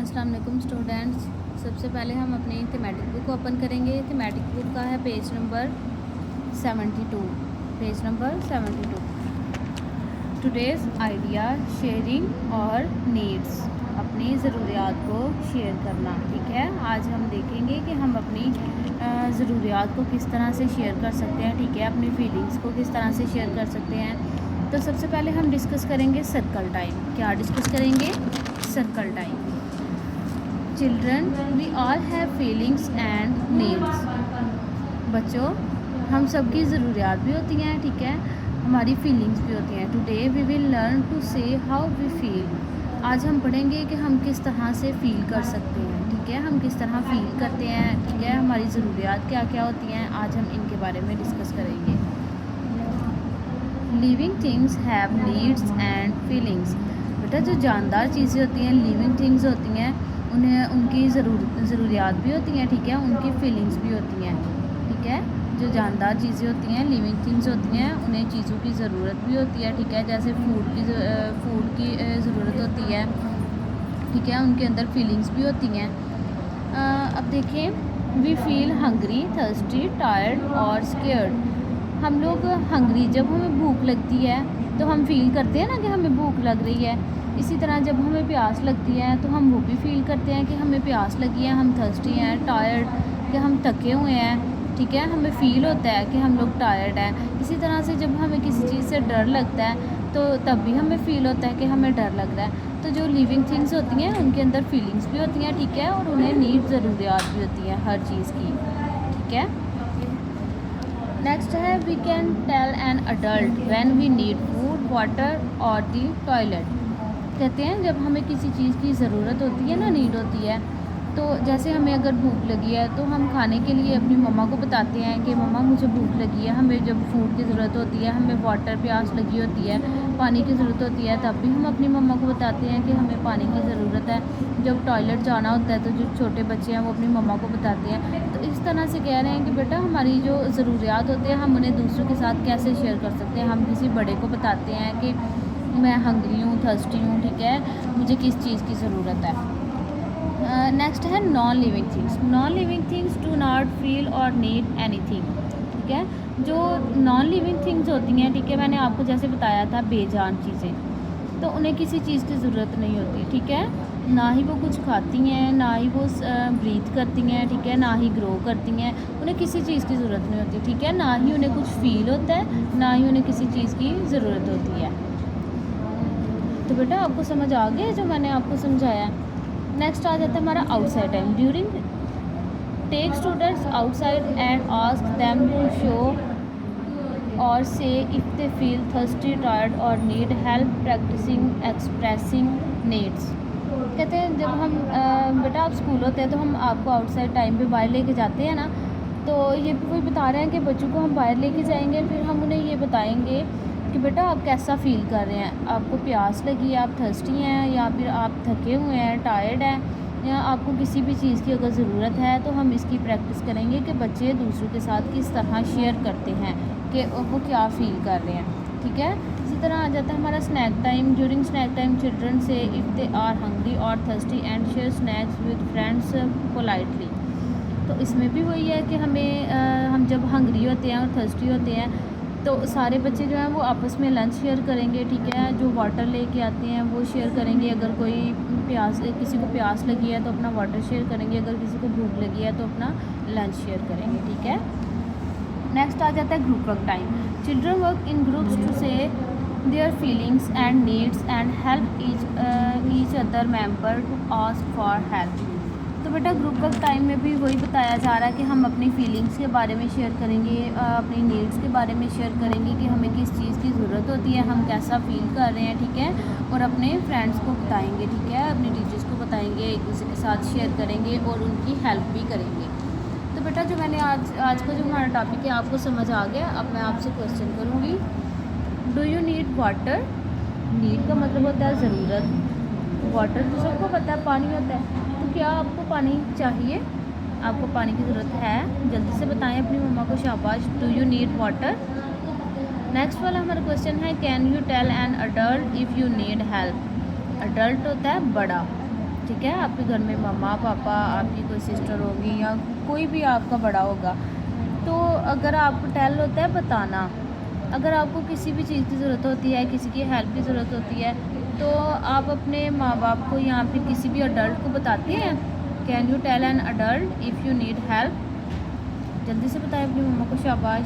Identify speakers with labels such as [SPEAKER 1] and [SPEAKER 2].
[SPEAKER 1] अस्सलाम वालेकुम स्टूडेंट्स। सबसे पहले हम अपनी थीमेटिक बुक ओपन करेंगे। थीमेटिक बुक का है page number 72। Today's idea sharing और नीड्स, अपनी ज़रूरियात को शेयर करना। ठीक है, आज हम देखेंगे कि हम अपनी ज़रूरियात को किस तरह से शेयर कर सकते हैं। ठीक है, अपनी फीलिंग्स को किस तरह से शेयर कर सकते हैं। तो सबसे पहले हम डिस्कस करेंगे सर्कल टाइम। क्या डिस्कस करेंगे? Circle time. Children we all have feelings and needs. बच्चों, हम सबकी ज़रूरियात भी होती हैं, ठीक है, हमारी फीलिंग्स भी होती हैं। Today we will learn to say how we feel. आज हम पढ़ेंगे कि हम किस तरह से फ़ील कर सकते हैं। ठीक है, हम किस तरह फ़ील करते हैं। ठीक है, हमारी ज़रूरियात क्या क्या होती हैं, आज हम इनके बारे में डिस्कस करेंगे। Living things have needs and feelings. बेटा, जो जानदार चीज़ें होती हैं, लिविंग थिंग्स होती हैं, उन्हें उनकी ज़रूरियात भी होती हैं। ठीक है, उनकी फीलिंग्स भी होती हैं। ठीक है, जो जानदार चीज़ें होती हैं, लिविंग थिंग्स होती हैं, उन्हें चीज़ों की ज़रूरत भी होती है। ठीक है, जैसे फूड की ज़रूरत होती है। ठीक है, उनके अंदर फीलिंग्स भी होती हैं। अब देखें, we feel hungry, thirsty, tired और स्केयर्ड। हम लोग हंग्री, जब हमें भूख लगती है तो हम फील करते हैं ना कि हमें भूख लग रही है। इसी तरह जब हमें प्यास लगती है तो हम वो भी फील करते हैं कि हमें प्यास लगी है। हम थर्स्टी हैं, टायर्ड, कि हम थके हुए हैं। ठीक है, हमें फ़ील होता है कि हम लोग टायर्ड हैं। इसी तरह से जब हमें किसी चीज़ से डर लगता है तो तब भी हमें फ़ील होता है कि हमें डर लग रहा है। तो जो लिविंग थिंग्स होती हैं उनके अंदर फीलिंग्स भी होती हैं। ठीक है, और उन्हें नीड ज़रूरियात भी होती हैं हर चीज़ की। ठीक है, नेक्स्ट है, we can tell an adult when we need food, water और दी टॉयलेट। कहते हैं जब हमें किसी चीज़ की ज़रूरत होती है ना, नीड होती है, तो जैसे हमें अगर भूख लगी है तो हम खाने के लिए अपनी मम्मा को बताते हैं कि मम्मा मुझे भूख लगी है। हमें जब फूड की ज़रूरत होती है, हमें वाटर प्यास लगी होती है, पानी की ज़रूरत होती है, तब भी हम अपनी मम्मा को बताते हैं कि हमें पानी की ज़रूरत है। जब टॉयलेट जाना होता है तो जो छोटे बच्चे हैं वो अपनी मम्मा को बताते हैं। तो इस तरह से कह रहे हैं कि बेटा, हमारी जो ज़रूरियात होती है हम उन्हें दूसरों के साथ कैसे शेयर कर सकते हैं। हम किसी बड़े को बताते हैं कि मैं हंग्री हूँ, थर्स्टी हूँ, ठीक है, मुझे किस चीज़ की ज़रूरत है। नेक्स्ट है non living things. Non living things do not feel और नीड एनीथिंग। ठीक है, जो नॉन लिविंग थिंग्स होती हैं, ठीक है, मैंने आपको जैसे बताया था बेजान चीज़ें, तो उन्हें किसी चीज़ की ज़रूरत नहीं होती। ठीक है, ना ही वो कुछ खाती हैं, ना ही वो ब्रीथ करती हैं। ठीक है, ना ही ग्रो करती हैं, उन्हें किसी चीज़ की ज़रूरत नहीं होती। ठीक है, ना ही उन्हें कुछ फील होता है, ना ही उन्हें किसी चीज़ की ज़रूरत होती है। तो बेटा, आपको समझ आ गया जो मैंने आपको समझाया। नेक्स्ट आ जाता है हमारा outside time. During take students outside and ask them to show or say if they feel thirsty, tired or need help practising expressing needs. कहते हैं जब हम बेटा, आप स्कूल होते हैं तो हम आपको आउटसाइड टाइम पे बाहर लेके जाते हैं ना, तो ये भी वही बता रहे हैं कि बच्चों को हम बाहर लेके जाएंगे, फिर हम उन्हें ये बताएंगे कि बेटा आप कैसा फ़ील कर रहे हैं, आपको प्यास लगी है, आप थर्स्टी हैं, या फिर आप थके हुए हैं, टायर्ड हैं, या आपको किसी भी चीज़ की अगर ज़रूरत है, तो हम इसकी प्रैक्टिस करेंगे कि बच्चे दूसरों के साथ किस तरह शेयर करते हैं कि वो क्या फ़ील कर रहे हैं। ठीक है, इसी तरह आ जाता है हमारा snack time. During snack time children say if they are hungry और thirsty and share snacks with friends politely. तो इसमें भी वही है कि हम जब हंग्री होते हैं और थर्स्टी होते हैं तो सारे बच्चे जो हैं वो आपस में लंच शेयर करेंगे। ठीक है, जो वाटर लेके आते हैं वो शेयर करेंगे। अगर किसी को प्यास लगी है तो अपना वाटर शेयर करेंगे, अगर किसी को भूख लगी है तो अपना लंच शेयर करेंगे। ठीक है, नेक्स्ट आ जाता है group work time. Children work in groups to say their feelings and needs and help each other member to ask for help. तो बेटा, ग्रुप वर्क टाइम में भी वही बताया जा रहा है कि हम अपनी फीलिंग्स के बारे में शेयर करेंगे, अपनी नीड्स के बारे में शेयर करेंगे कि हमें किस चीज़ की ज़रूरत होती है, हम कैसा फ़ील कर रहे हैं। ठीक है, और अपने फ्रेंड्स को बताएंगे। ठीक है, अपने टीचर्स को बताएंगे, एक दूसरे के साथ शेयर करेंगे और उनकी हेल्प भी करेंगे। तो बेटा, जो मैंने आज का जो हमारा टॉपिक है आपको समझ आ गया। अब मैं आपसे क्वेश्चन करूँगी, do you need water. Need का मतलब होता है ज़रूरत, वाटर तो सबको पता है पानी होता है। तो क्या आपको पानी चाहिए, आपको पानी की ज़रूरत है? जल्दी से बताएं अपनी मम्मा को शाबाश। Do you need water. Next वाला हमारा क्वेश्चन है, can you tell an adult if you need help. Adult होता है बड़ा, ठीक है, आपके घर में मम्मा पापा, आपकी कोई सिस्टर होगी या कोई भी आपका बड़ा होगा, तो अगर आपको टेल होता है बताना। अगर आपको किसी भी चीज़ की ज़रूरत होती है, किसी की हेल्प की ज़रूरत होती है, तो आप अपने माँ बाप को या फिर किसी भी अडल्ट को बताते हैं। Can you tell an adult if you need help? जल्दी से बताएं अपनी मम्मा को, शाबाश।